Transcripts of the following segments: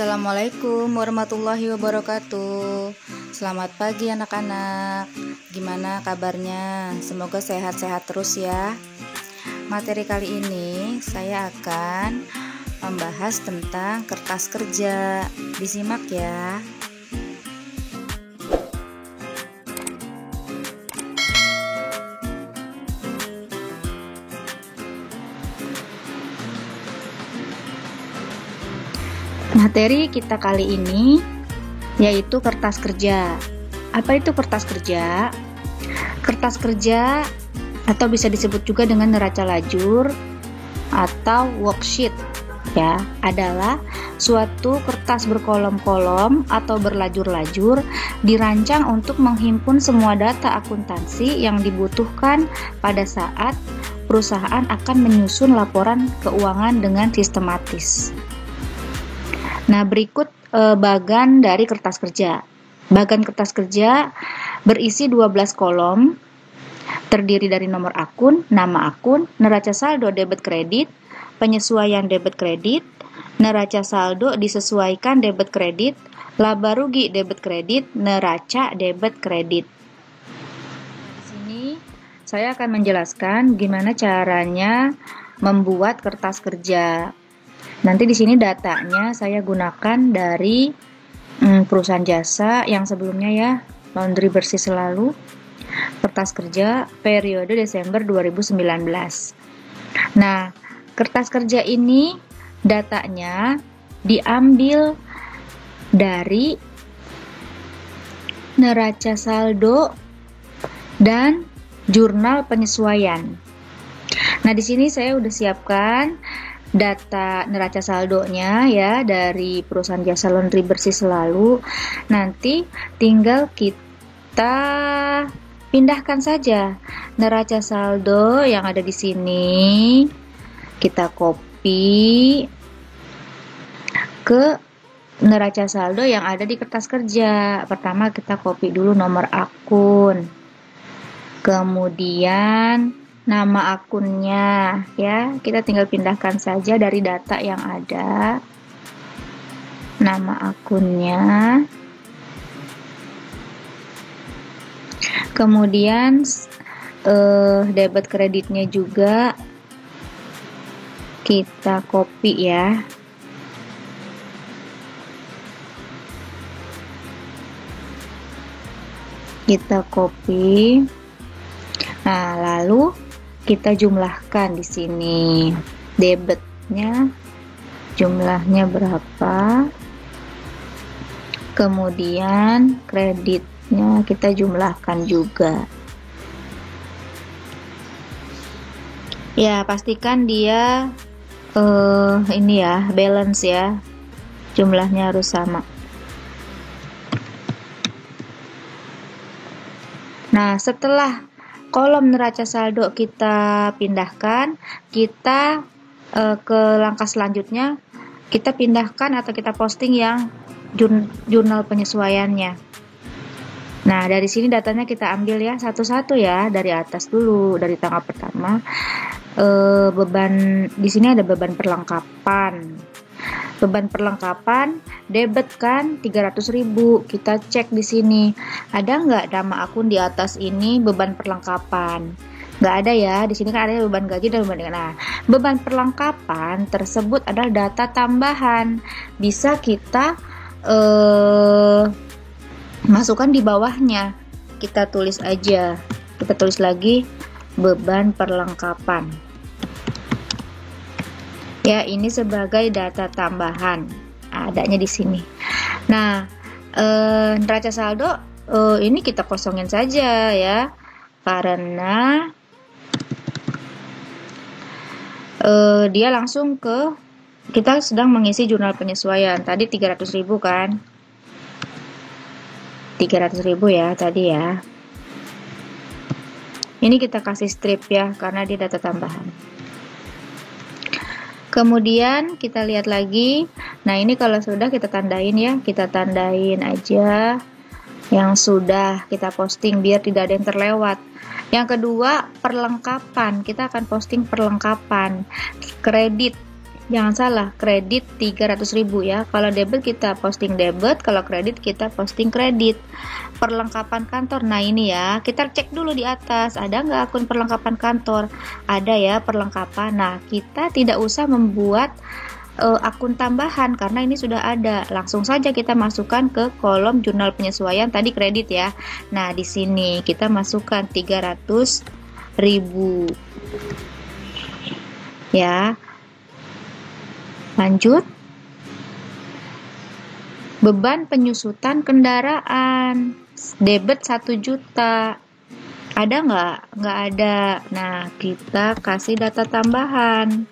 Assalamualaikum warahmatullahi wabarakatuh. Selamat pagi anak-anak. Gimana kabarnya? Semoga sehat-sehat terus ya. Materi kali ini saya akan membahas tentang kertas kerja. Disimak ya. Materi kita kali ini yaitu kertas kerja. Apa itu kertas kerja? Kertas kerja atau bisa disebut juga dengan neraca lajur atau worksheet ya, adalah suatu kertas berkolom-kolom atau berlajur-lajur dirancang untuk menghimpun semua data akuntansi yang dibutuhkan pada saat perusahaan akan menyusun laporan keuangan dengan sistematis. Nah, berikut bagan dari kertas kerja. Bagan kertas kerja berisi 12 kolom, terdiri dari nomor akun, nama akun, neraca saldo debit kredit, penyesuaian debit kredit, neraca saldo disesuaikan debit kredit, laba rugi debit kredit, neraca debit kredit. Di sini saya akan menjelaskan gimana caranya membuat kertas kerja. Nanti di sini datanya saya gunakan dari perusahaan jasa yang sebelumnya ya, Laundry Bersih Selalu, kertas kerja periode Desember 2019. Nah, kertas kerja ini datanya diambil dari neraca saldo dan jurnal penyesuaian. Nah, di sini saya udah siapkan data neraca saldonya ya dari perusahaan jasa Laundry Bersih Selalu. Nanti tinggal kita pindahkan saja neraca saldo yang ada di sini, kita copy ke neraca saldo yang ada di kertas kerja. Pertama kita copy dulu nomor akun, kemudian nama akunnya ya, kita tinggal pindahkan saja dari data yang ada, nama akunnya, kemudian debit kreditnya juga kita copy ya, kita copy. Nah, lalu kita jumlahkan di sini debitnya, jumlahnya berapa, kemudian kreditnya kita jumlahkan juga ya, pastikan dia ini ya, balance ya, jumlahnya harus sama. Nah, setelah kolom neraca saldo kita pindahkan, kita ke langkah selanjutnya, kita pindahkan atau kita posting yang jurnal penyesuaiannya. Nah, dari sini datanya kita ambil ya satu-satu ya, dari atas dulu, dari tanggal pertama. Beban di sini ada beban perlengkapan. Beban perlengkapan debit kan 300.000. Kita cek di sini, ada nggak nama akun di atas ini beban perlengkapan? Nggak ada ya. Di sini kan ada beban gaji dan beban. Nah, beban perlengkapan tersebut adalah data tambahan. Bisa kita masukkan di bawahnya. Kita tulis aja. Kita tulis lagi beban perlengkapan. Ya, ini sebagai data tambahan, adanya di sini. Nah, neraca saldo ini kita kosongin saja ya, karena dia langsung ke, kita sedang mengisi jurnal penyesuaian. Tadi 300.000 kan, 300.000 ya tadi ya. Ini kita kasih strip ya, karena dia data tambahan. Kemudian kita lihat lagi. Nah, ini kalau sudah kita tandain ya, kita tandain aja yang sudah kita posting biar tidak ada yang terlewat. Yang kedua, perlengkapan. Kita akan posting perlengkapan. Kredit Jangan salah, kredit 300.000 ya. Kalau debit kita posting debit, kalau kredit kita posting kredit. Perlengkapan kantor. Nah, ini ya, kita cek dulu di atas, ada nggak akun perlengkapan kantor? Ada ya, perlengkapan. Nah, kita tidak usah membuat akun tambahan karena ini sudah ada. Langsung saja kita masukkan ke kolom jurnal penyesuaian tadi kredit ya. Nah, di sini kita masukkan 300.000. Ya. Lanjut. Beban penyusutan kendaraan. Debit 1 juta. Ada nggak? Nggak ada. Nah, kita kasih data tambahan.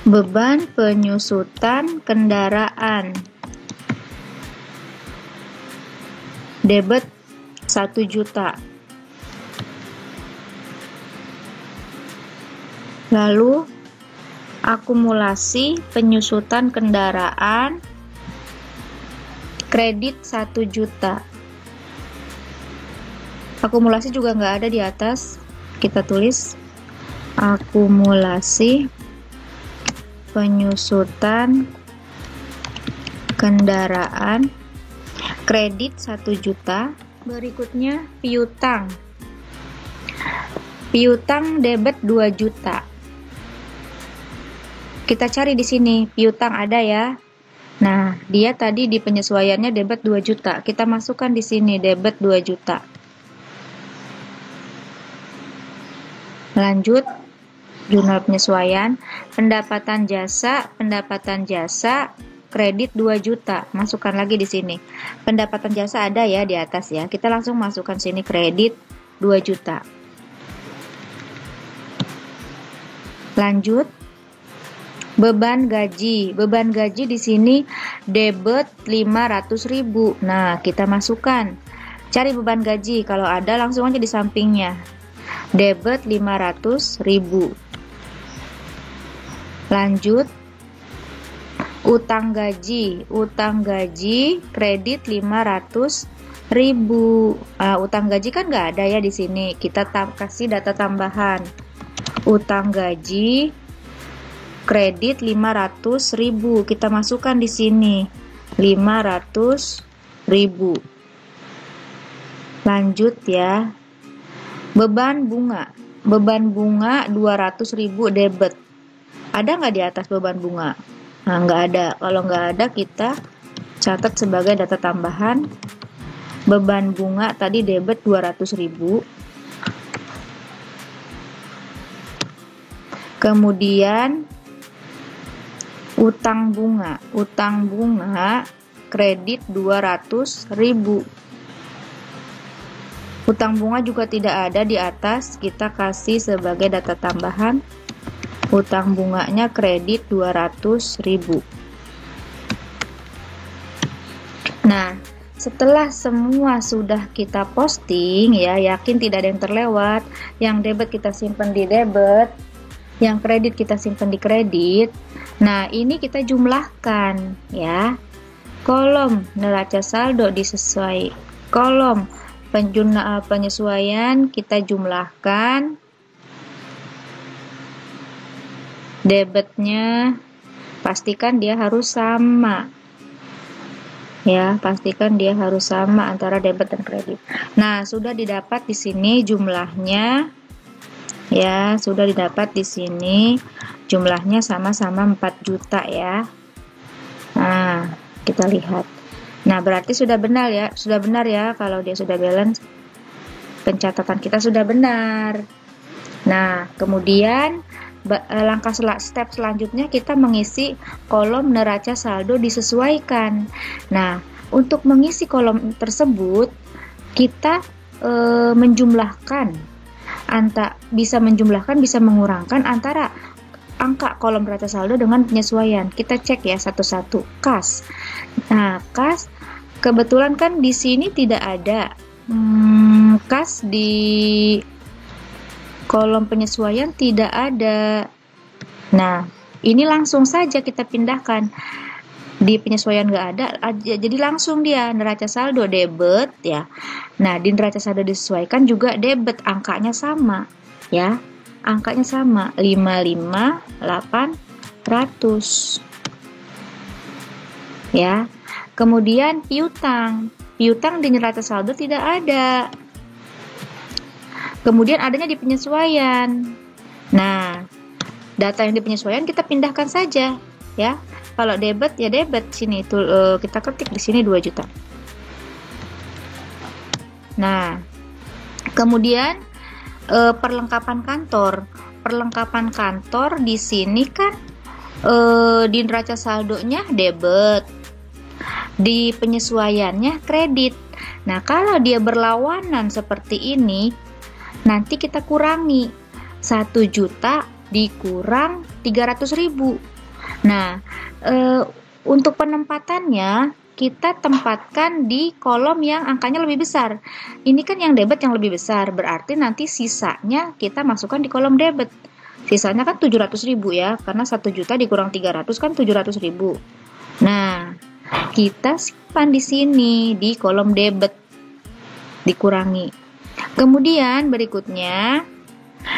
Beban penyusutan kendaraan. Debit 1 juta. Lalu akumulasi penyusutan kendaraan kredit 1 juta. Akumulasi juga nggak ada di atas. Kita tulis akumulasi penyusutan kendaraan kredit 1 juta. Berikutnya piutang. Piutang debit 2 juta. Kita cari di sini, piutang ada ya. Nah, dia tadi di penyesuaiannya debit 2 juta. Kita masukkan di sini debit 2 juta. Lanjut, jurnal penyesuaian, pendapatan jasa, kredit 2 juta. Masukkan lagi di sini. Pendapatan jasa ada ya di atas ya. Kita langsung masukkan sini kredit 2 juta. Lanjut, beban gaji. Beban gaji di sini debit 500.000. Nah, kita masukkan. Cari beban gaji. Kalau ada langsung aja di sampingnya. Debit 500.000. Lanjut. Utang gaji. Utang gaji kredit 500.000. Utang gaji kan nggak ada ya di sini. Kita kasih data tambahan. Utang gaji kredit 500.000. Kita masukkan di sini 500.000. Lanjut ya. Beban bunga. Beban bunga 200.000 debit. Ada nggak di atas beban bunga? Nah, nggak ada. Kalau nggak ada, kita catat sebagai data tambahan. Beban bunga tadi debit 200.000. Kemudian utang bunga. Utang bunga kredit 200.000. Utang bunga juga tidak ada di atas. Kita kasih sebagai data tambahan. Utang bunganya kredit 200.000. Nah, setelah semua sudah kita posting ya, yakin tidak ada yang terlewat. Yang debit kita simpan di debit, yang kredit kita simpan di kredit. Nah, ini kita jumlahkan ya. Kolom neraca saldo disesuai. Kolom penyesuaian kita jumlahkan. Debitnya pastikan dia harus sama. Ya, pastikan dia harus sama antara debit dan kredit. Nah, sudah didapat di sini jumlahnya. Ya, sudah didapat di sini jumlahnya sama-sama 4 juta ya. Nah, kita lihat. Nah, berarti sudah benar ya. Sudah benar ya kalau dia sudah balance. Pencatatan kita sudah benar. Nah, kemudian step selanjutnya kita mengisi kolom neraca saldo disesuaikan. Nah, untuk mengisi kolom tersebut kita menjumlahkan, bisa mengurangkan antara angka kolom neraca saldo dengan penyesuaian. Kita cek ya satu-satu. Kas. Nah, kas kebetulan kan di sini tidak ada. Kas di kolom penyesuaian tidak ada. Nah, ini langsung saja kita pindahkan. Di penyesuaian nggak ada, jadi langsung dia neraca saldo debit ya. Nah, di neraca saldo disesuaikan juga debit, angkanya sama ya. Angkanya sama 558 Ya. Kemudian piutang di neraca saldo tidak ada. Kemudian adanya di penyesuaian. Nah, data yang di penyesuaian kita pindahkan saja, ya. Kalau debit ya debit sini itu kita ketik di sini 2 juta. Nah, kemudian perlengkapan kantor. Perlengkapan kantor di sini kan di neraca saldonya debit, di penyesuaiannya kredit. Nah, kalau dia berlawanan seperti ini, nanti kita kurangi 1 juta dikurang 300.000. Nah, untuk penempatannya kita tempatkan di kolom yang angkanya lebih besar. Ini kan yang debit yang lebih besar, berarti nanti sisanya kita masukkan di kolom debit. Sisanya kan 700.000 ya, karena 1 juta dikurang 300 kan 700.000. Nah, kita simpan di sini di kolom debit, dikurangi. Kemudian berikutnya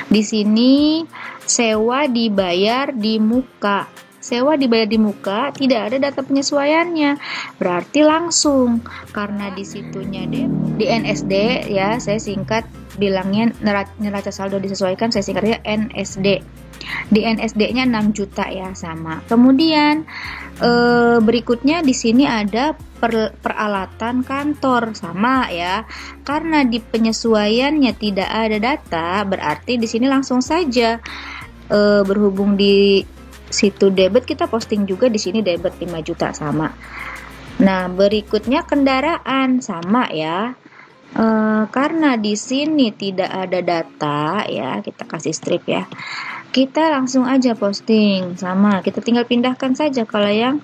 di sini sewa dibayar di muka. Sewa dibayar di muka, tidak ada data penyesuaiannya, berarti langsung, karena di situnya di NSD ya, saya singkat bilangnya neraca saldo disesuaikan, saya singkatnya NSD. Di NSD-nya 6 juta ya, sama. Kemudian berikutnya di sini ada peralatan kantor, sama ya. Karena di penyesuaiannya tidak ada data, berarti di sini langsung saja berhubung di situ debit, kita posting juga di sini debit 5 juta, sama. Nah, berikutnya kendaraan, sama ya. Karena di sini tidak ada data ya, kita kasih strip ya. Kita langsung aja posting, sama. Kita tinggal pindahkan saja kalau yang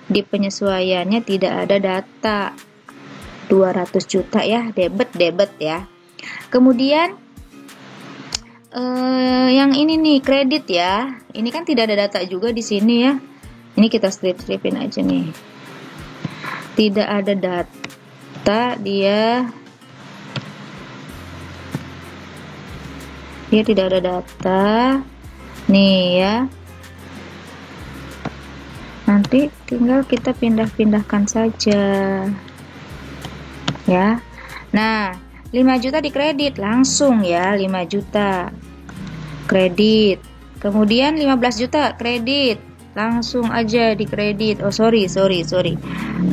di penyesuaiannya tidak ada data. 200 juta ya, debit ya. Kemudian yang ini nih kredit ya. Ini kan tidak ada data juga di sini ya. Ini kita stripin aja nih. Tidak ada data, dia tidak ada data. Nih ya. Nanti tinggal kita pindah-pindahkan saja. Ya. Nah, 5 juta di kredit langsung ya, 5 juta kredit. Kemudian 15 juta kredit, langsung aja di kredit. Oh sorry,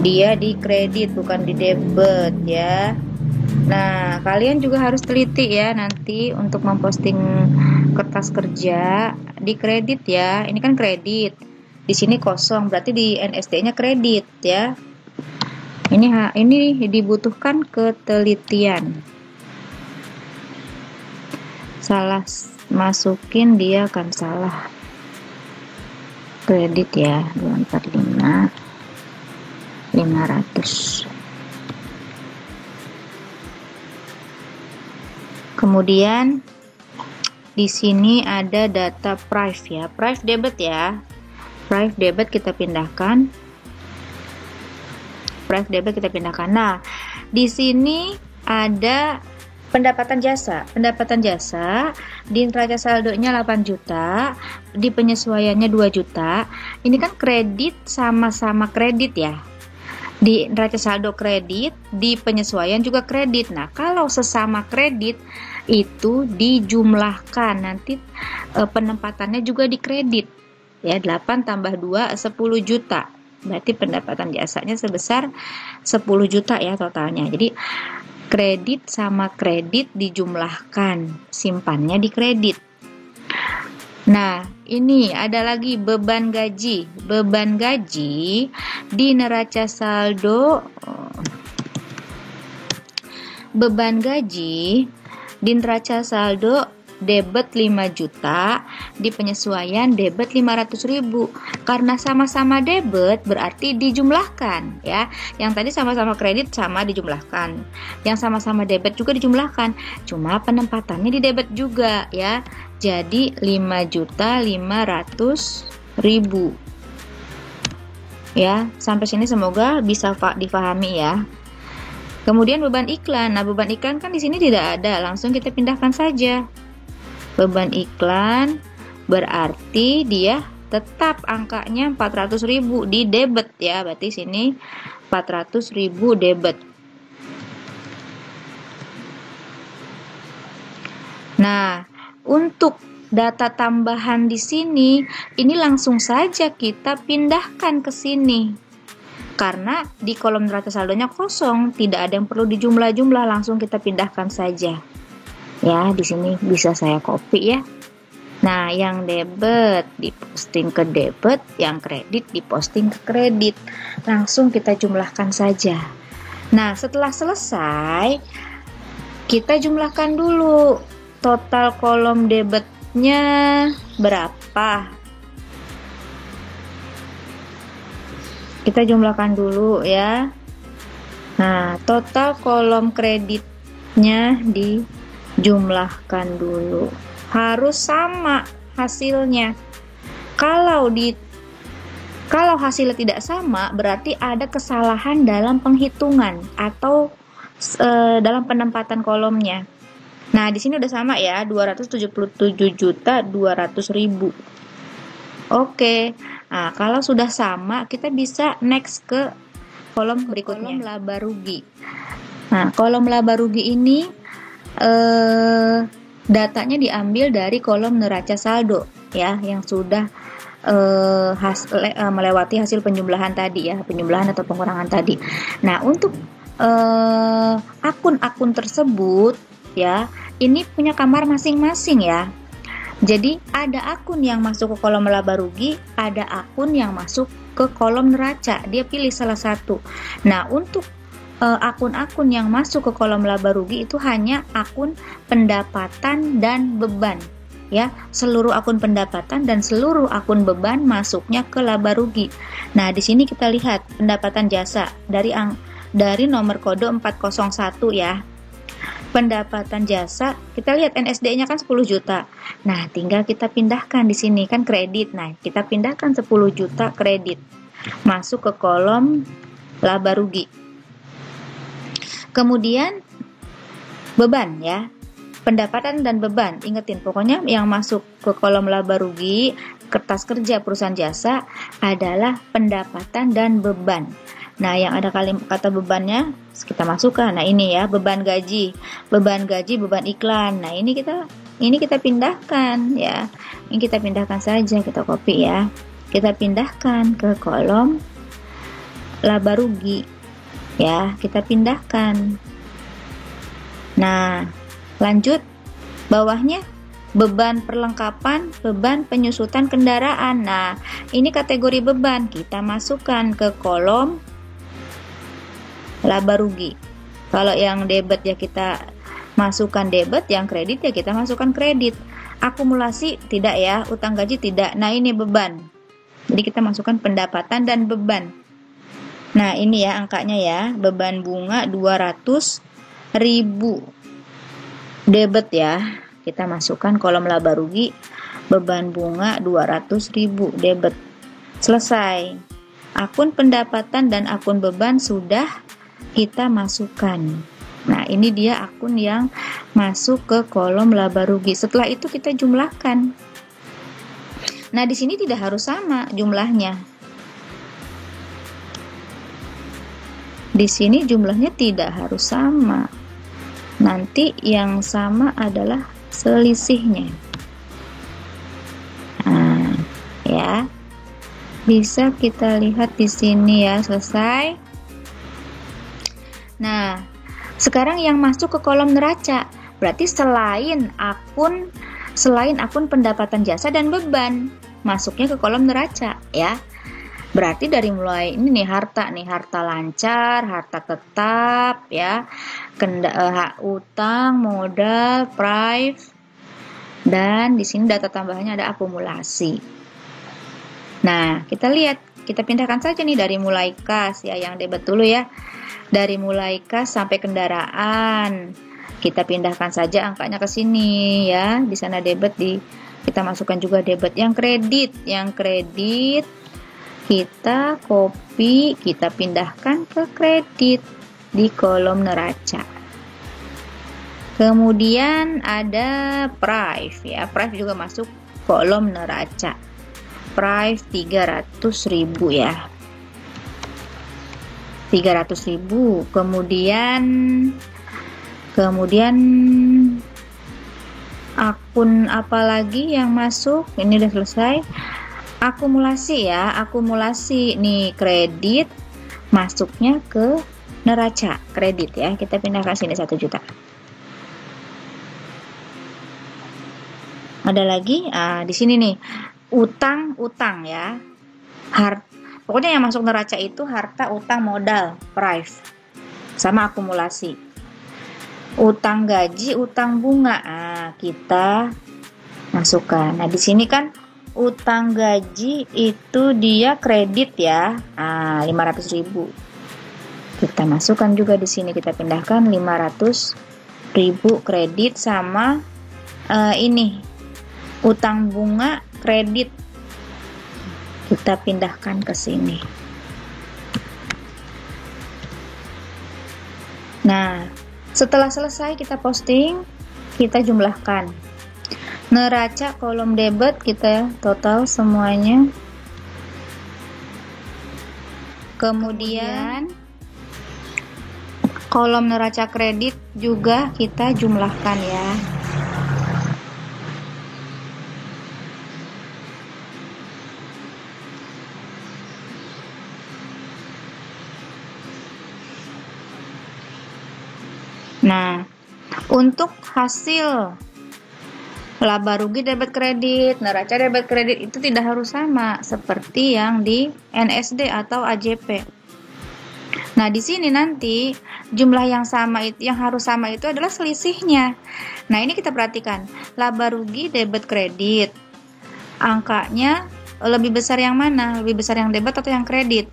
dia di kredit bukan di debit ya. Nah, kalian juga harus teliti ya nanti untuk memposting kertas kerja di kredit ya. Ini kan kredit, di sini kosong, berarti di NSD-nya kredit ya. Ini dibutuhkan ketelitian. Salah masukin dia akan salah. Kredit ya, 245 500. Kemudian di sini ada data price ya, price debit ya. Price debit kita pindahkan. Nah, di sini ada pendapatan jasa. Pendapatan jasa di neraca saldonya 8 juta, di penyesuaiannya 2 juta. Ini kan kredit sama-sama kredit ya. Di neraca saldo kredit, di penyesuaian juga kredit. Nah, kalau sesama kredit itu dijumlahkan, nanti penempatannya juga dikredit. Ya, 8 tambah 2 10 juta. Berarti pendapatan jasanya sebesar 10 juta ya totalnya. Jadi kredit sama kredit dijumlahkan, simpannya di kredit. Nah, ini ada lagi beban gaji. Beban gaji di neraca saldo, beban gaji di neraca saldo debit 5 juta, di penyesuaian debit 500.000. Karena sama-sama debit berarti dijumlahkan ya. Yang tadi sama-sama kredit sama dijumlahkan. Yang sama-sama debit juga dijumlahkan. Cuma penempatannya di debit juga ya. Jadi 5.500.000. Ya, sampai sini semoga bisa difahami ya. Kemudian beban iklan. Nah, beban iklan kan di sini tidak ada, langsung kita pindahkan saja. Beban iklan berarti dia tetap angkanya 400.000 di debit ya. Berarti sini 400.000 debit. Nah, untuk data tambahan di sini, ini langsung saja kita pindahkan ke sini. Karena di kolom neraca saldonya kosong, tidak ada yang perlu dijumlah-jumlah, langsung kita pindahkan saja. Ya, di sini bisa saya copy ya. Nah, yang debit diposting ke debit, yang kredit diposting ke kredit. Langsung kita jumlahkan saja. Nah, setelah selesai, kita jumlahkan dulu total kolom debitnya berapa. Kita jumlahkan dulu ya. Nah, total kolom kreditnya dijumlahkan dulu. Harus sama hasilnya. Kalau hasilnya tidak sama, berarti ada kesalahan dalam penghitungan atau dalam penempatan kolomnya. Nah, di sini udah sama ya, 277.200.000. Oke. Nah, kalau sudah sama, kita bisa next ke kolom berikutnya, kolom laba rugi. Nah, kolom laba rugi ini datanya diambil dari kolom neraca saldo ya, yang sudah melewati hasil penjumlahan tadi ya, penjumlahan atau pengurangan tadi. Nah, untuk akun-akun tersebut ya, ini punya kamar masing-masing ya. Jadi ada akun yang masuk ke kolom laba rugi, ada akun yang masuk ke kolom neraca. Dia pilih salah satu. Nah, untuk akun-akun yang masuk ke kolom laba rugi itu hanya akun pendapatan dan beban ya. Seluruh akun pendapatan dan seluruh akun beban masuknya ke laba rugi. Nah, di sini kita lihat pendapatan jasa dari nomor kode 401 ya. Pendapatan jasa, kita lihat NSD-nya kan 10 juta. Nah, tinggal kita pindahkan di sini kan kredit. Nah, kita pindahkan 10 juta kredit masuk ke kolom laba rugi. Kemudian beban ya, pendapatan dan beban. Ingetin, pokoknya yang masuk ke kolom laba rugi kertas kerja perusahaan jasa adalah pendapatan dan beban. Nah, yang ada kata bebannya kita masukkan. Nah, ini ya, beban gaji, beban iklan. Nah, ini kita pindahkan ya. Ini kita pindahkan saja, kita copy ya. Kita pindahkan ke kolom laba rugi. Ya, kita pindahkan. Nah, lanjut bawahnya beban perlengkapan, beban penyusutan kendaraan. Nah, ini kategori beban, kita masukkan ke kolom laba rugi. Kalau yang debit ya kita masukkan debit, yang kredit ya kita masukkan kredit. Akumulasi tidak ya, utang gaji tidak. Nah, ini beban. Jadi kita masukkan pendapatan dan beban. Nah, ini ya angkanya ya, beban bunga 200.000 debit ya. Kita masukkan kolom laba rugi, beban bunga 200.000 debit. Selesai. Akun pendapatan dan akun beban sudah kita masukkan. Nah, ini dia akun yang masuk ke kolom laba rugi. Setelah itu kita jumlahkan. Nah, di sini tidak harus sama jumlahnya. Di sini jumlahnya tidak harus sama. Nanti yang sama adalah selisihnya. Nah, ya. Bisa kita lihat di sini ya, selesai. Nah, sekarang yang masuk ke kolom neraca. Berarti selain akun pendapatan jasa dan beban, masuknya ke kolom neraca ya. Berarti dari mulai ini nih harta lancar, harta tetap ya, utang, modal, prive, dan di sini data tambahannya ada akumulasi. Nah, kita lihat, kita pindahkan saja nih dari mulai kas ya, yang debit dulu ya. Dari mulai kas sampai kendaraan. Kita pindahkan saja angkanya ke sini ya. Di sana debit, kita masukkan juga debit. Yang kredit kita copy, kita pindahkan ke kredit di kolom neraca. Kemudian ada prive ya, prive juga masuk kolom neraca. price 300.000 ya. 300.000. Kemudian akun apa lagi yang masuk? Ini udah selesai. Akumulasi ya, akumulasi nih, kredit masuknya ke neraca kredit ya. Kita pindahkan sini 1 juta. Ada lagi, di sini nih, utang ya. Pokoknya yang masuk neraca itu harta, utang, modal, price, sama akumulasi. Utang gaji, utang bunga, kita masukkan. Nah di sini kan utang gaji itu dia kredit ya, 500.000. Kita masukkan juga di sini, kita pindahkan 500.000 kredit sama ini. Utang bunga kredit kita pindahkan ke sini. Nah, setelah selesai kita posting, kita jumlahkan. Neraca kolom debit kita total semuanya. Kemudian kolom neraca kredit juga kita jumlahkan ya. Nah, untuk hasil laba rugi debit kredit, neraca debit kredit itu tidak harus sama seperti yang di NSD atau AJP. Nah, di sini nanti jumlah yang sama itu, yang harus sama itu adalah selisihnya. Nah, ini kita perhatikan. Laba rugi debit kredit. Angkanya lebih besar yang mana? Lebih besar yang debit atau yang kredit?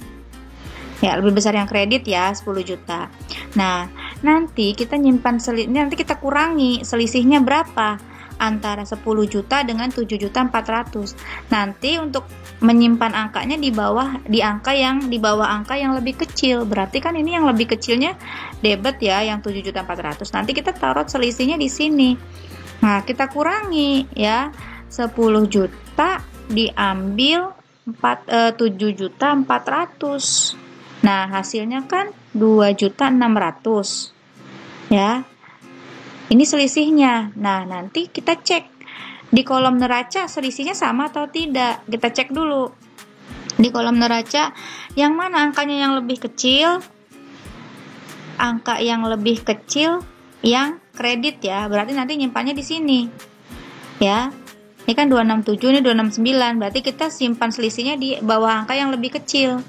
Ya, lebih besar yang kredit ya, 10 juta. Nah, nanti kita nyimpan nanti kita kurangi selisihnya berapa antara 10 juta dengan 7.400.000. Nanti untuk menyimpan angkanya di bawah angka yang lebih kecil. Berarti kan ini yang lebih kecilnya debit ya, yang 7.400.000. Nanti kita taruh selisihnya di sini. Nah, kita kurangi ya. 10 juta diambil 7.400.000. Nah, hasilnya kan 2.600.000 ya. Ini selisihnya. Nah, nanti kita cek di kolom neraca selisihnya sama atau tidak. Kita cek dulu. Di kolom neraca yang mana angkanya yang lebih kecil? Angka yang lebih kecil yang kredit ya. Berarti nanti nyimpannya di sini. Ya. Ini kan 267, ini 269. Berarti kita simpan selisihnya di bawah angka yang lebih kecil.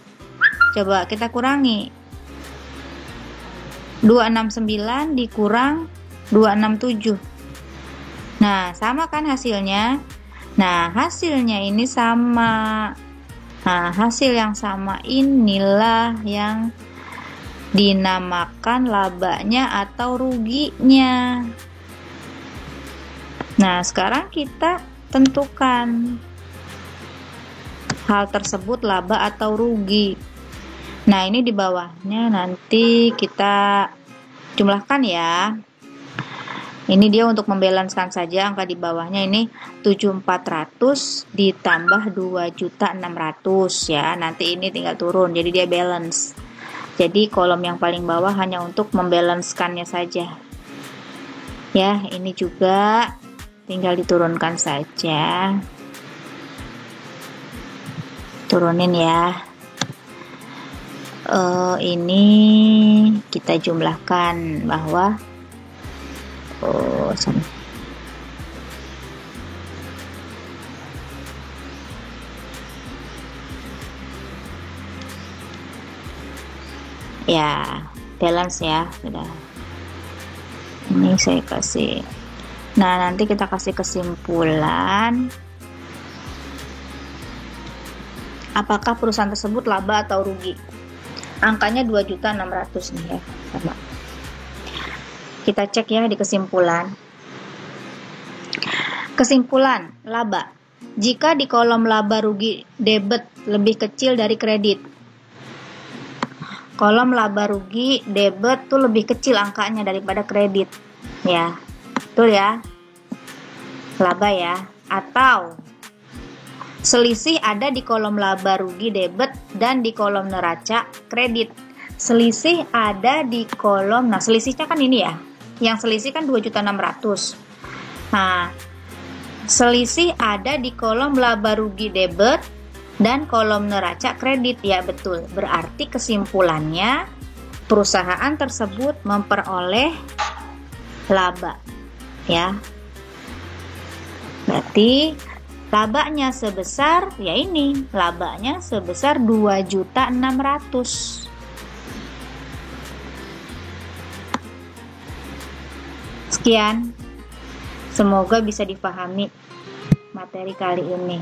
Coba kita kurangi. 269 dikurang 267. Nah, sama kan hasilnya? Nah, hasilnya ini sama. Nah, hasil yang sama inilah yang dinamakan labanya atau ruginya. Nah, sekarang kita tentukan hal tersebut laba atau rugi. Nah, ini di bawahnya nanti kita jumlahkan ya. Ini dia untuk membalancekan saja angka di bawahnya ini 7.400 ditambah 2.600.000 ya. Nanti ini tinggal turun jadi dia balance. Jadi kolom yang paling bawah hanya untuk membalancekannya saja. Ya, ini juga tinggal diturunkan saja. Turunin ya. Ini kita jumlahkan bahwa ya balance ya sudah. Ini saya kasih. Nah, nanti kita kasih kesimpulan apakah perusahaan tersebut laba atau rugi. Angkanya 2.600.000 nih ya, sama. Kita cek ya di kesimpulan. Kesimpulan laba. Jika di kolom laba rugi debit lebih kecil dari kredit. Kolom laba rugi debit tuh lebih kecil angkanya daripada kredit. Ya. Betul ya. Laba ya. Atau Selisih ada di kolom laba rugi debit dan di kolom neraca kredit. Selisih ada di kolom, nah selisihnya kan ini ya. Yang selisih kan 2.600.000. Nah, selisih ada di kolom laba rugi debit dan kolom neraca kredit. Ya betul. Berarti kesimpulannya perusahaan tersebut memperoleh laba. Ya. Berarti labanya sebesar, ya ini, labanya sebesar 2.600.000. Sekian, semoga bisa dipahami materi kali ini.